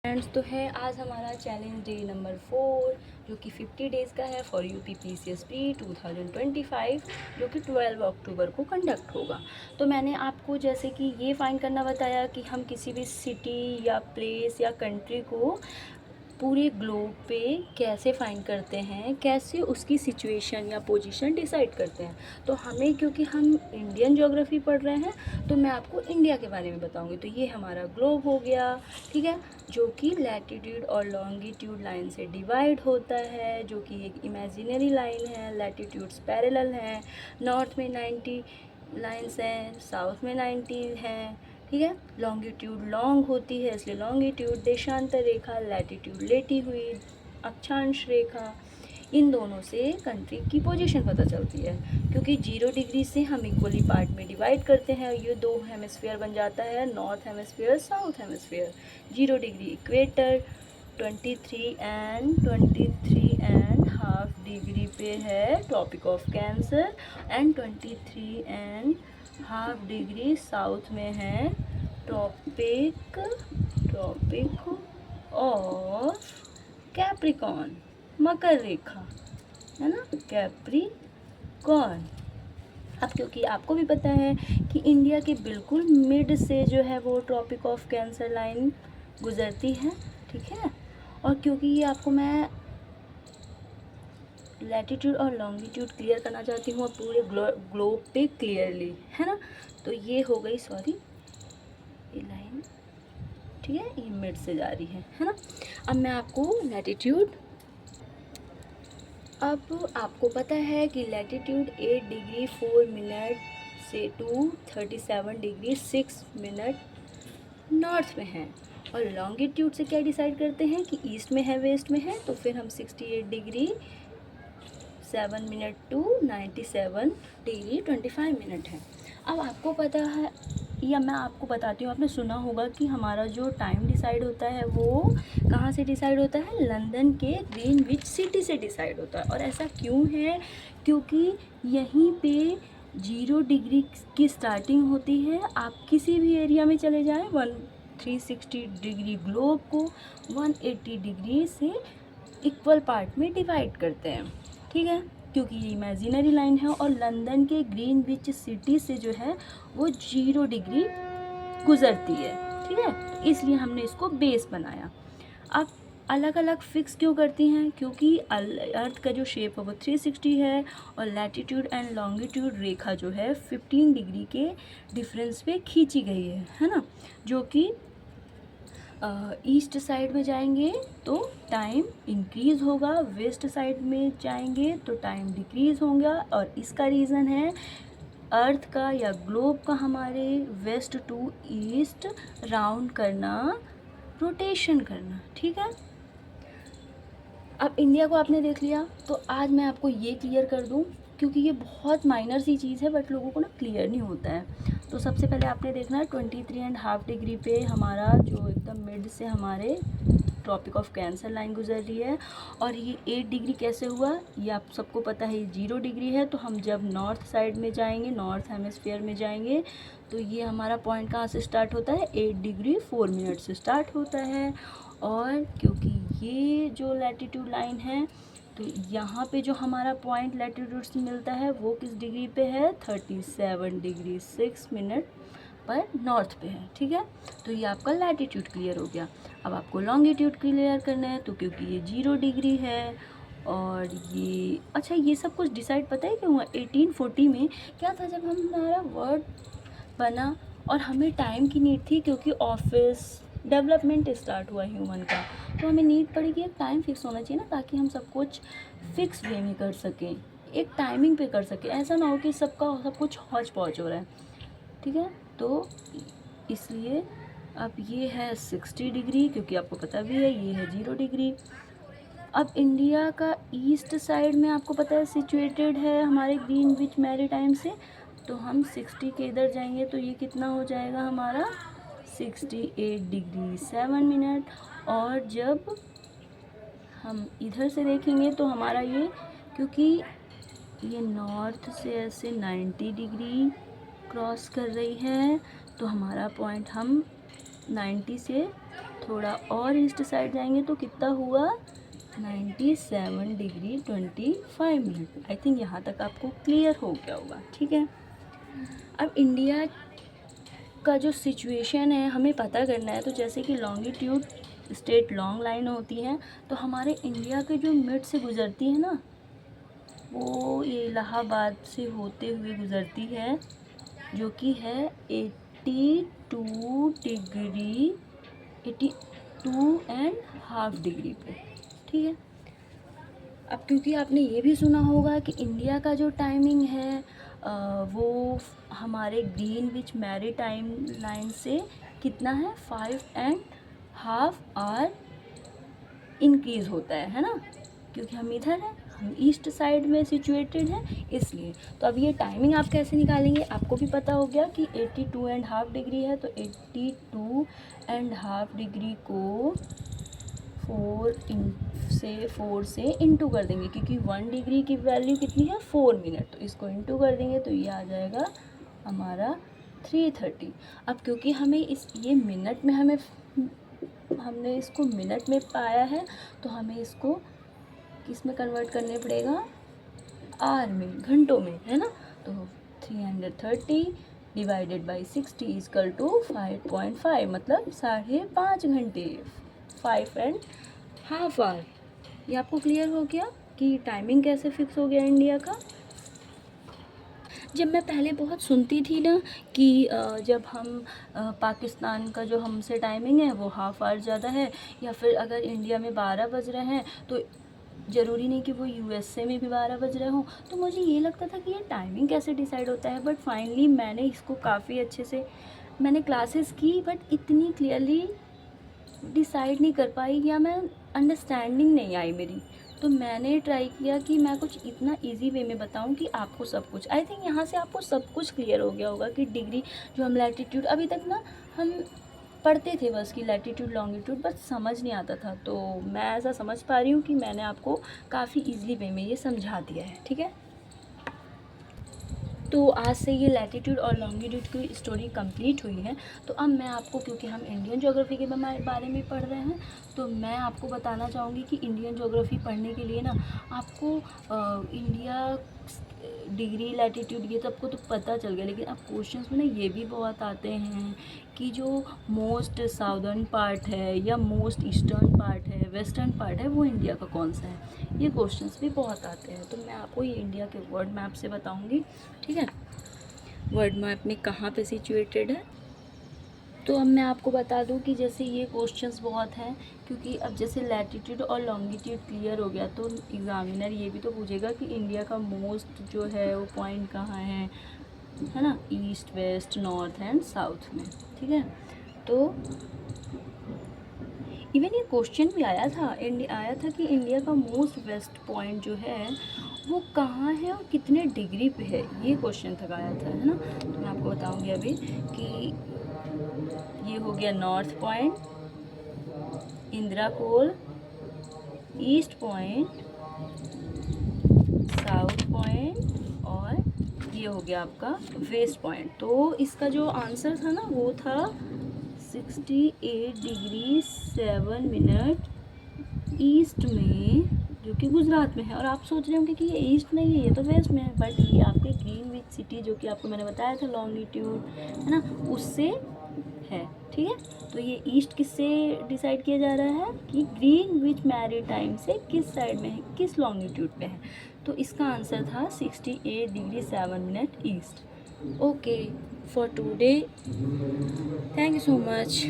Friends, तो है आज हमारा चैलेंज डे नंबर 4 जो कि 50 डेज़ का है फॉर यूपी पीसीएसपी 2025 जो कि 12 अक्टूबर को कंडक्ट होगा। तो मैंने आपको जैसे कि ये फाइंड करना बताया कि हम किसी भी सिटी या प्लेस या कंट्री को पूरे ग्लोब पे कैसे फाइंड करते हैं, कैसे उसकी सिचुएशन या पोजीशन डिसाइड करते हैं। तो हमें, क्योंकि हम इंडियन ज्योग्राफी पढ़ रहे हैं, तो मैं आपको इंडिया के बारे में बताऊंगी। तो ये हमारा ग्लोब हो गया, ठीक है, जो कि लैटिट्यूड और लॉन्गिट्यूड लाइन से डिवाइड होता है, जो कि एक इमेजिनरी लाइन है। लैटिट्यूड्स पैरेलल हैं, नॉर्थ में 90 लाइन्स हैं, साउथ में 90 हैं, ठीक है। लॉन्गिट्यूड लॉन्ग होती है इसलिए लॉन्गिट्यूड, देशांतर रेखा, लैटिट्यूड लेटी हुई, अक्षांश रेखा, इन दोनों से कंट्री की पोजीशन पता चलती है। क्योंकि 0 डिग्री से हम इक्वली पार्ट में डिवाइड करते हैं, ये दो हेमिस्फीयर बन जाता है, north hemisphere, south hemisphere. 0 degree equator, 23 and degree पे है tropic of cancer, and 23 and half degree south में है ट्रॉपिक ऑफ कैप्रिकॉर्न, मकर रेखा, है ना, कैप्रिकॉर्न। अब क्योंकि आपको भी पता है कि इंडिया के बिल्कुल मिड से जो है वो ट्रॉपिक ऑफ कैंसर लाइन गुजरती है, ठीक है। और क्योंकि ये आपको मैं लैटिट्यूड और लॉन्गिट्यूड क्लियर करना चाहती हूँ पूरे ग्लोब पे क्लियरली, है ना। तो ये हो गई, सॉरी, ये लाइन, ठीक है, ये मिड से जा रही है ना। अब मैं आपको लैटिट्यूड, अब आपको पता है कि लैटिट्यूड 8 डिग्री 4 मिनट से टू 37 डिग्री 6 मिनट नॉर्थ में है। और लॉन्गिट्यूड से क्या डिसाइड करते हैं कि ईस्ट में है, वेस्ट में है, तो फिर हम 68 degree 7 minute to 97 degree 25 minute है। अब आपको पता है, या मैं आपको बताती हूँ, आपने सुना होगा कि हमारा जो टाइम डिसाइड होता है वो कहाँ से डिसाइड होता है, लंदन के ग्रीनविच सिटी से डिसाइड होता है। और ऐसा क्यों है, क्योंकि यहीं पे 0 डिग्री की स्टार्टिंग होती है। आप किसी भी एरिया में चले जाएं, 360 डिग्री ग्लोब को 180 डिग्री से इक्वल पार्ट में डिवाइड करते हैं, ठीक है। क्योंकि ये इमेजिनरी लाइन है और लंदन के ग्रीनविच सिटी से जो है वो 0 डिग्री गुजरती है, ठीक है। तो इसलिए हमने इसको बेस बनाया। अब अलग अलग फिक्स क्यों करती हैं, क्योंकि अर्थ का जो शेप है वो 360 है और लैटिट्यूड एंड लॉन्गिट्यूड रेखा जो है 15 डिग्री के डिफरेंस पे खींची गई है ना। जो कि ईस्ट साइड में जाएंगे तो टाइम इंक्रीज़ होगा, वेस्ट साइड में जाएंगे तो टाइम डिक्रीज़ होगा। और इसका रीज़न है अर्थ का या ग्लोब का हमारे वेस्ट टू ईस्ट राउंड करना, रोटेशन करना, ठीक है। अब इंडिया को आपने देख लिया, तो आज मैं आपको ये क्लियर कर दूं, क्योंकि ये बहुत माइनर सी चीज़ है बट लोगों को ना क्लियर नहीं होता है। तो सबसे पहले आपने देखना है 23 एंड हाफ डिग्री पे हमारा जो एकदम मिड से हमारे ट्रॉपिक ऑफ कैंसर लाइन गुजर रही है। और ये 8 डिग्री कैसे हुआ, ये आप सबको पता है, 0 डिग्री है। तो हम जब नॉर्थ साइड में जाएंगे, नॉर्थ हेमिस्फीयर में जाएंगे, तो ये हमारा पॉइंट कहाँ से स्टार्ट होता है, 8 डिग्री 4 मिनट से स्टार्ट होता है। और क्योंकि ये जो लैटिट्यूड लाइन है, तो यहाँ पे जो हमारा पॉइंट लैटिट्यूड से मिलता है वो किस डिग्री पे है, 37 डिग्री 6 मिनट पर नॉर्थ पे है, ठीक है। तो ये आपका लैटिट्यूड क्लियर हो गया। अब आपको लॉन्गिट्यूड क्लियर करना है, तो क्योंकि ये 0 डिग्री है और ये, अच्छा, ये सब कुछ डिसाइड पता है क्यों हुआ, 1840 में क्या था, जब हमारा वर्ड बना और हमें टाइम की नीड थी, क्योंकि ऑफिस डेवलपमेंट स्टार्ट हुआ ह्यूमन का, तो हमें नीड पड़ी कि एक टाइम फिक्स होना चाहिए ना, ताकि हम सब कुछ फिक्स वे में कर सकें, एक टाइमिंग पे कर सकें। ऐसा ना हो कि सबका सब कुछ हौच पौच हो रहा है, ठीक है। तो इसलिए अब ये है 60 डिग्री, क्योंकि आपको पता भी है ये है 0 डिग्री। अब इंडिया का ईस्ट साइड में आपको पता है सिचुएटेड है हमारे ग्रीनविच मैरीटाइम से, तो हम 60 के इधर जाएंगे तो ये कितना हो जाएगा हमारा, 68 डिग्री 7 मिनट। और जब हम इधर से देखेंगे तो हमारा ये, क्योंकि ये नॉर्थ से ऐसे 90 डिग्री क्रॉस कर रही है, तो हमारा पॉइंट हम 90 से थोड़ा और ईस्ट साइड जाएंगे तो कितना हुआ 97 डिग्री 25 मिनट। आई थिंक यहाँ तक आपको क्लियर हो गया होगा। ठीक है, अब इंडिया का जो सिचुएशन है हमें पता करना है। तो जैसे कि लॉन्गिट्यूड स्ट्रेट लॉन्ग लाइन होती है, तो हमारे इंडिया के जो मिड से गुज़रती है ना, वो ये इलाहाबाद से होते हुए गुज़रती है, जो कि है 82 डिग्री 82.5 डिग्री पे। ठीक है, अब क्योंकि आपने ये भी सुना होगा कि इंडिया का जो टाइमिंग है वो हमारे ग्रीनविच मैरीटाइम लाइन से कितना है 5.5 आवर इंक्रीज़ होता है ना, क्योंकि हम इधर हैं, हम ईस्ट साइड में सिचुएटेड हैं इसलिए। तो अब ये टाइमिंग आप कैसे निकालेंगे, आपको भी पता हो गया कि 82.5 डिग्री है, तो 82.5 डिग्री को 4 से इंटू कर देंगे, क्योंकि 1 डिग्री की वैल्यू कितनी है 4 मिनट, तो इसको इंटू कर देंगे तो ये आ जाएगा हमारा 330। अब क्योंकि हमें ये मिनट में हमने इसको मिनट में पाया है, तो हमें इसको किस में कन्वर्ट करने पड़ेगा, आर में, घंटों में, है ना। तो 330 डिवाइडेड बाई 60 इक्वल टू 5.5, मतलब 5.5 घंटे, 5.5 आवर। ये आपको क्लियर हो गया कि टाइमिंग कैसे फिक्स हो गया इंडिया का। जब मैं पहले बहुत सुनती थी ना कि जब हम पाकिस्तान का जो हमसे टाइमिंग है वो हाफ आवर ज़्यादा है, या फिर अगर इंडिया में 12 बज रहे हैं तो ज़रूरी नहीं कि वो यूएसए में भी 12 बज रहे हों, तो मुझे ये लगता था कि ये टाइमिंग कैसे डिसाइड होता है। बट फाइनली मैंने इसको काफ़ी अच्छे से मैंने क्लासेस की, बट इतनी क्लियरली डिसाइड नहीं कर पाई, या मैं अंडरस्टैंडिंग नहीं आई मेरी। तो मैंने ट्राई किया कि मैं कुछ इतना इजी वे में बताऊं कि आपको सब कुछ, आई थिंक यहाँ से आपको सब कुछ क्लियर हो गया होगा कि डिग्री जो हम लैटिट्यूड अभी तक ना हम पढ़ते थे बस कि लैटिट्यूड लॉन्गिट्यूड, बस समझ नहीं आता था। तो मैं ऐसा समझ पा रही हूँ कि मैंने आपको काफ़ी ईजिली वे में ये समझा दिया है। ठीक है, तो आज से ये लैटिट्यूड और लॉन्गिट्यूड की स्टोरी कंप्लीट हुई है। तो अब मैं आपको, क्योंकि हम इंडियन ज्योग्राफी के बारे में पढ़ रहे हैं, तो मैं आपको बताना चाहूँगी कि इंडियन ज्योग्राफी पढ़ने के लिए ना आपको इंडिया डिग्री लैटिट्यूड ये तो आपको तो पता चल गया, लेकिन अब क्वेश्चंस में ना ये भी बहुत आते हैं कि जो मोस्ट साउदर्न पार्ट है या मोस्ट ईस्टर्न पार्ट है, वेस्टर्न पार्ट है, वो इंडिया का कौन सा है, ये क्वेश्चंस भी बहुत आते हैं। तो मैं आपको ये इंडिया के वर्ल्ड मैप से बताऊंगी। ठीक है, वर्ल्ड मैप में कहाँ पे सिचुएटेड है। तो अब मैं आपको बता दूं कि जैसे ये क्वेश्चंस बहुत हैं, क्योंकि अब जैसे लैटिट्यूड और लॉन्गिट्यूड क्लियर हो गया, तो एग्ज़ामिनर ये भी तो पूछेगा कि इंडिया का मोस्ट जो है वो पॉइंट कहाँ है ना, east west north and south में। ठीक है, तो इवन ये क्वेश्चन भी आया था कि इंडिया का मोस्ट वेस्ट पॉइंट जो है वो कहाँ है और कितने डिग्री पे है, ये क्वेश्चन तक आया था, है ना। तो मैं आपको बताऊंगी अभी कि ये हो गया नॉर्थ पॉइंट, इंदिरा कोल, ईस्ट पॉइंट, साउथ पॉइंट, और ये हो गया आपका वेस्ट पॉइंट। तो इसका जो आंसर था ना वो था 68 डिग्री 7 मिनट ईस्ट में, जो कि गुजरात में है। और आप सोच रहे होंगे कि ये ईस्ट नहीं है, ये तो वेस्ट में है, बट ये आपके ग्रीनविच सिटी जो कि आपको मैंने बताया था लॉन्गिट्यूड, है ना, उससे है। ठीक है, तो ये ईस्ट किससे डिसाइड किया जा रहा है कि ग्रीनविच मैरीटाइम से किस साइड में है, किस लॉन्गिट्यूड पे है। तो इसका आंसर था 68 degree 7 minute east. Okay, for today, thank you so much.